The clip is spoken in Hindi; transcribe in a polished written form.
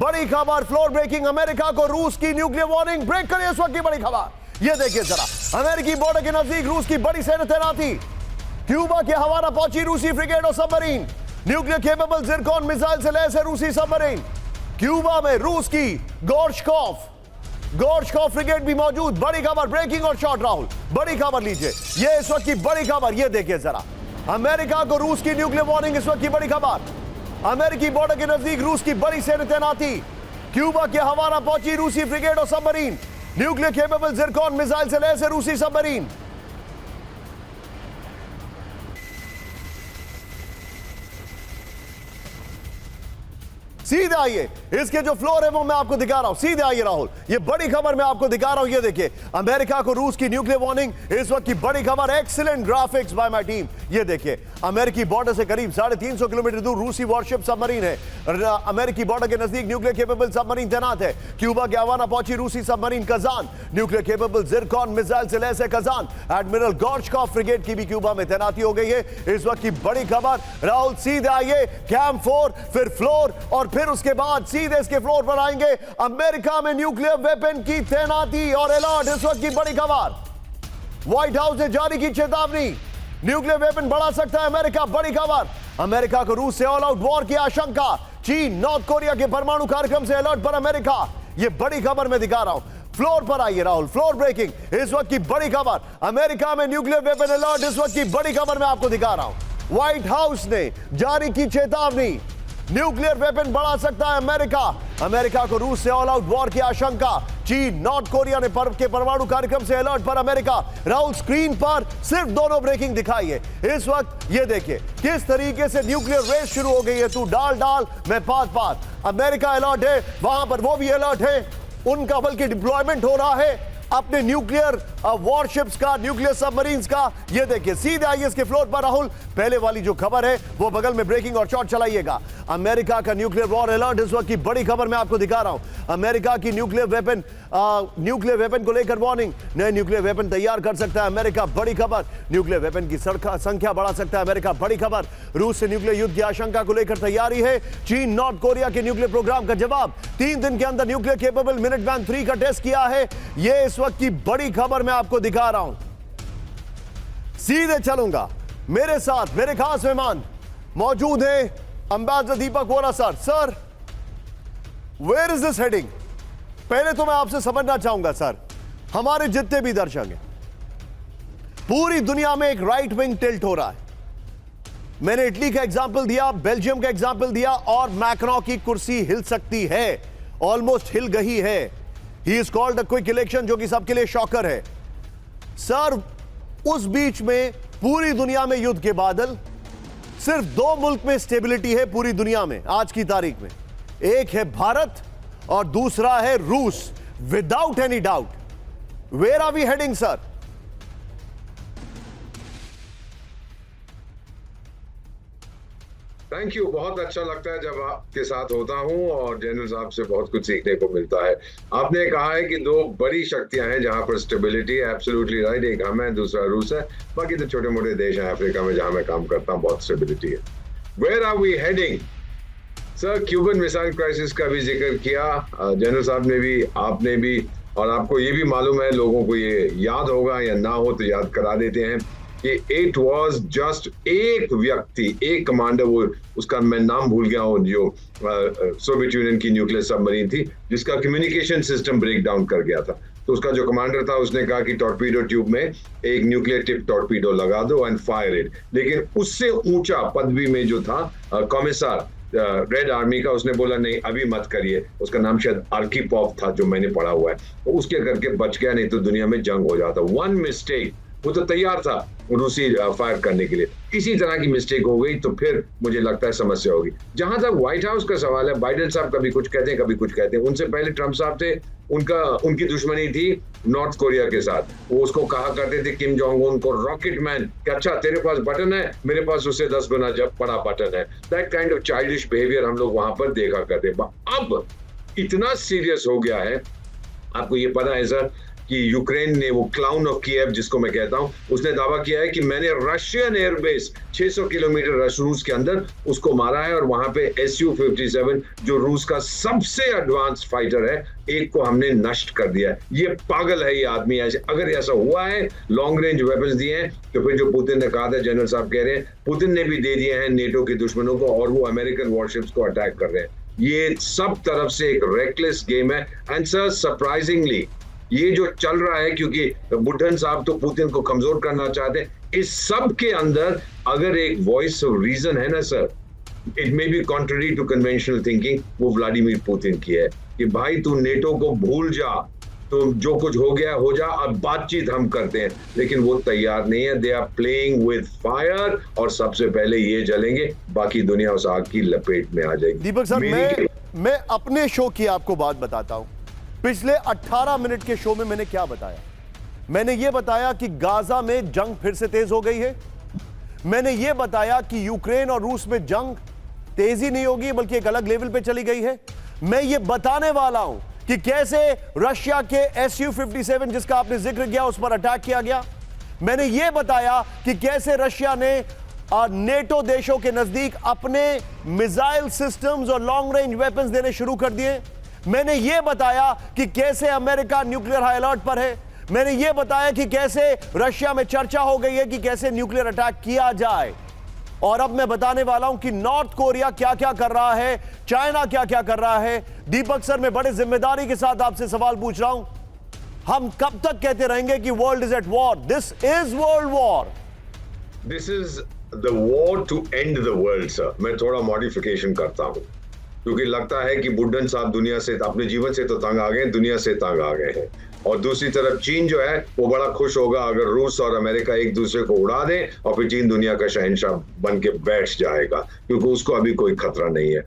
बड़ी खबर, फ्लोर ब्रेकिंग, अमेरिका को रूस की न्यूक्लियर वार्निंग। ब्रेक करिए इस वक्त की बड़ी खबर। यह देखिए जरा, अमेरिकी बॉर्डर के नजदीक रूस की बड़ी सैन्य तैनाती। क्यूबा के हवाला पहुंची रूसी फ्रिगेट और submarine. Nuclear capable Zircon missile से लैस है रूसी सबमरीन। क्यूबा में रूस की गोर्शकॉफ फ्रिगेट भी मौजूद। बड़ी खबर, ब्रेकिंग और शॉर्ट। राहुल, बड़ी खबर लीजिए, यह इस वक्त की बड़ी खबर। यह देखिए जरा, अमेरिका को रूस की न्यूक्लियर वार्निंग। इस वक्त की बड़ी खबर, अमेरिकी बॉर्डर के नजदीक रूस की बड़ी सैन्य तैनाती। क्यूबा के हवाला पहुंची रूसी फ्रिगेट और submarine. Nuclear capable Zircon missile से लैस है रूसी सबमरीन। सीधे आइए, इसके जो फ्लोर है वो मैं आपको दिखा रहा हूं। सीधे आइए राहुल, ये बड़ी खबर मैं आपको दिखा रहा हूं। ये देखिए, अमेरिका को रूस की न्यूक्लियर वार्निंग। इस वक्त की बड़ी खबर, excellent graphics by my team. ये देखिए, अमेरिकी बॉर्डर से करीब 350 किलोमीटर दूर रूसी वॉरशिप सबमरीन है। अमेरिकी बॉर्डर के नजदीक न्यूक्लियर केपेबल सबमरीन तैनात है। क्यूबा के हवाला पहुंची रूसी submarine Kazan. Nuclear capable Zircon missile से लैस है कजान। एडमिरल गोर्शकॉफ फ्रिगेट की भी क्यूबा में तैनाती हो गई है। इस वक्त की बड़ी खबर राहुल, सीधे आइए, कैंप 4, फिर फ्लोर, और फिर उसके बाद सीधे इसके फ्लोर पर आएंगे। अमेरिका में न्यूक्लियर वेपन की तैनाती और अलर्ट। इस वक्त की बड़ी खबर, व्हाइट हाउस ने जारी की चेतावनी, न्यूक्लियर वेपन बढ़ा सकता है अमेरिका। बड़ी खबर, अमेरिका को रूस से ऑल आउट वॉर की आशंका। चीन नॉर्थ कोरिया के परमाणु कार्यक्रम से अलर्ट पर अमेरिका। यह बड़ी खबर मैं दिखा रहा हूं। फ्लोर पर आइए राहुल, फ्लोर ब्रेकिंग। इस वक्त की बड़ी खबर, अमेरिका में न्यूक्लियर वेपन अलर्ट। इस वक्त की बड़ी खबर मैं आपको दिखा रहा हूं। व्हाइट हाउस ने जारी की चेतावनी, न्यूक्लियर वेपन बढ़ा सकता है अमेरिका। अमेरिका को रूस से ऑल आउट वॉर की आशंका। चीन नॉर्थ कोरिया ने के परमाणु कार्यक्रम से अलर्ट पर अमेरिका। राहुल, स्क्रीन पर सिर्फ दोनों ब्रेकिंग दिखाई है इस वक्त। ये देखिए किस तरीके से न्यूक्लियर रेस शुरू हो गई है। तू डाल डाल, मैं पात। अमेरिका अलर्ट है, वहां पर वो भी अलर्ट है। उनका बल्कि डिप्लॉयमेंट हो रहा है अपने न्यूक्लियर वॉरशिप्स का, न्यूक्लियर सबमरीन्स का। ये देखिए, सीधे आइए इसके फ्लोर पर राहुल। पहले वाली जो खबर है वो बगल में ब्रेकिंग और शॉट चलाइएगा। अमेरिका का न्यूक्लियर वॉर अलर्ट। इस वक्त की बड़ी खबर मैं आपको दिखा रहा हूं। अमेरिका की न्यूक्लियर वेपन को लेकर वार्निंग। नए न्यूक्लियर वेपन तैयार कर सकता है अमेरिका। बड़ी खबर, न्यूक्लियर वेपन की संख्या बढ़ा सकता है अमेरिका। बड़ी खबर, रूस से न्यूक्लियर युद्ध की आशंका को लेकर तैयारी है। चीन नॉर्थ कोरिया के न्यूक्लियर प्रोग्राम का जवाब। 3 दिन के अंदर न्यूक्लियर केपेबल मिनटमैन 3 का टेस्ट किया है। यह इस वक्त की बड़ी खबर मैं आपको दिखा रहा हूं। सीधे चलूंगा, मेरे साथ मेरे खास मेहमान मौजूद हैं, ambassador Deepak Vora sir. Sir, where is this heading? पहले तो मैं आपसे समझना चाहूंगा सर, हमारे जितने भी दर्शक हैं, पूरी दुनिया में एक राइट विंग टिल्ट हो रहा है। मैंने इटली का एग्जाम्पल दिया, बेल्जियम का एग्जाम्पल दिया, और मैक्रो की कुर्सी हिल सकती है, ऑलमोस्ट हिल गई है। He is called the quick election, जो कि सबके लिए शॉकर है। सर, उस बीच में पूरी दुनिया में युद्ध के बादल, सिर्फ 2 मुल्क में स्टेबिलिटी है पूरी दुनिया में आज की तारीख में। एक है भारत और दूसरा है रूस, without any doubt. Where are we heading sir? Thank you, बहुत अच्छा लगता है जब आपके साथ होता हूं और जनरल साहब से बहुत कुछ सीखने को मिलता है। आपने कहा है कि 2 बड़ी शक्तियां हैं जहां पर स्टेबिलिटी है, एब्सोल्युटली राइट। एक हम है, दूसरा रूस है। बाकी तो छोटे मोटे देश हैं अफ्रीका में जहां मैं काम करता हूं, बहुत स्टेबिलिटी है। Where are we heading sir? Cuban missile crisis का भी जिक्र किया जनरल साहब ने भी, आपने भी, और आपको ये भी मालूम है, लोगों को ये याद होगा या ना हो तो याद करा देते हैं कि इट वाज जस्ट एक व्यक्ति, एक कमांडर, वो उसका मैं नाम भूल गया हूं, जो सोवियत यूनियन की न्यूक्लियर सबमरीन थी जिसका कम्युनिकेशन सिस्टम ब्रेक डाउन कर गया था। तो उसका जो कमांडर था उसने कहा कि टॉर्पीडो ट्यूब में एक न्यूक्लियर टिप टॉर्पीडो लगा दो एंड फायर इट। लेकिन उससे ऊंचा पदवी में जो था कॉमिसार रेड आर्मी का, उसने बोला नहीं अभी मत करिए। उसका नाम शायद आर्कीपॉव था, जो मैंने पढ़ा हुआ है। तो उसके करके बच गया, नहीं तो दुनिया में जंग हो जाता। 1 मिस्टेक, वो तो तैयार था रूसी फायर करने के लिए, इसी तरह की मिस्टेक हो गई तो फिर मुझे लगता है समस्या होगी। जहां तक व्हाइट हाउस का सवाल है, बाइडेन साहब कभी कुछ कहते हैं कभी कुछ कहते हैं। उनसे पहले ट्रंप साहब थे, उनकी दुश्मनी थी नॉर्थ कोरिया के साथ। वो उसको कहा करते थे किम जोंग उन को रॉकेट मैन, कि अच्छा तेरे पास बटन है, मेरे पास उससे 10 गुना बड़ा बटन है। That kind of childish behaviour हम लोग वहां पर देखा करते। अब इतना सीरियस हो गया है, आपको ये पता है सर कि यूक्रेन ने, वो क्लाउन ऑफ कीव जिसको मैं कहता हूं, उसने दावा किया है कि मैंने रशियन एयरबेस 600 किलोमीटर रूस के अंदर उसको मारा है और वहां पे Su-57 जो रूस का सबसे एडवांस फाइटर है, एक को हमने नष्ट कर दिया है। ये पागल है ये आदमी। ऐसे अगर ऐसा हुआ है, लॉन्ग रेंज वेपन्स दिए हैं, तो फिर जो पुतिन ने कहा था, जनरल साहब कह रहे हैं पुतिन ने भी दे दिए हैं नेटो के दुश्मनों को और वो अमेरिकन वॉरशिप्स को अटैक कर रहे हैं। ये सब तरफ से एक रेकलेस गेम है। एंड सर, सरप्राइजिंगली ये जो चल रहा है, क्योंकि बुड्ढन साहब तो पुतिन को कमजोर करना चाहते हैं, इस सब के अंदर अगर एक वॉइस ऑफ रीजन है ना sir, it may be contrary to conventional thinking, वो व्लादिमीर पुतिन की है कि भाई तू नेटो को भूल जा, तो जो कुछ हो गया हो जा, अब बातचीत हम करते हैं। लेकिन वो तैयार नहीं है। They are playing with fire और सबसे पहले ये जलेंगे, बाकी दुनिया उस आग की लपेट में आ जाएगी। दीपक सर, मैं अपने शो की आपको बात बताता हूं। पिछले 18 मिनट के शो में मैंने क्या बताया? मैंने यह बताया कि गाजा में जंग फिर से तेज हो गई है। मैंने यह बताया कि यूक्रेन और रूस में जंग तेजी नहीं होगी बल्कि एक अलग लेवल पे चली गई है। मैं ये बताने वाला हूं कि कैसे रशिया के Su-57 जिसका आपने जिक्र किया उस पर अटैक किया गया। मैंने यह बताया कि कैसे रशिया ने नेटो देशों के नजदीक अपने मिसाइल सिस्टम्स और लॉन्ग रेंज वेपन्स देने शुरू कर दिए। मैंने यह बताया कि कैसे अमेरिका न्यूक्लियर हाई अलर्ट पर है। मैंने यह बताया कि कैसे रशिया में चर्चा हो गई है कि कैसे न्यूक्लियर अटैक किया जाए। और अब मैं बताने वाला हूं कि नॉर्थ कोरिया क्या क्या कर रहा है, चाइना क्या क्या कर रहा है। दीपक सर, मैं बड़े जिम्मेदारी के साथ आपसे सवाल पूछ रहा हूं, हम कब तक कहते रहेंगे कि world is at war? This is world war. This is the war to end the world sir. मैं थोड़ा मॉडिफिकेशन करता हूं क्योंकि लगता है कि बुड्ढन साहब दुनिया से, अपने जीवन से तो तंग आ गए, दुनिया से तंग आ गए हैं। और दूसरी तरफ चीन जो है वो बड़ा खुश होगा अगर रूस और अमेरिका एक दूसरे को उड़ा दें और फिर चीन दुनिया का शहंशाह बन के बैठ जाएगा, क्योंकि उसको अभी कोई खतरा नहीं है।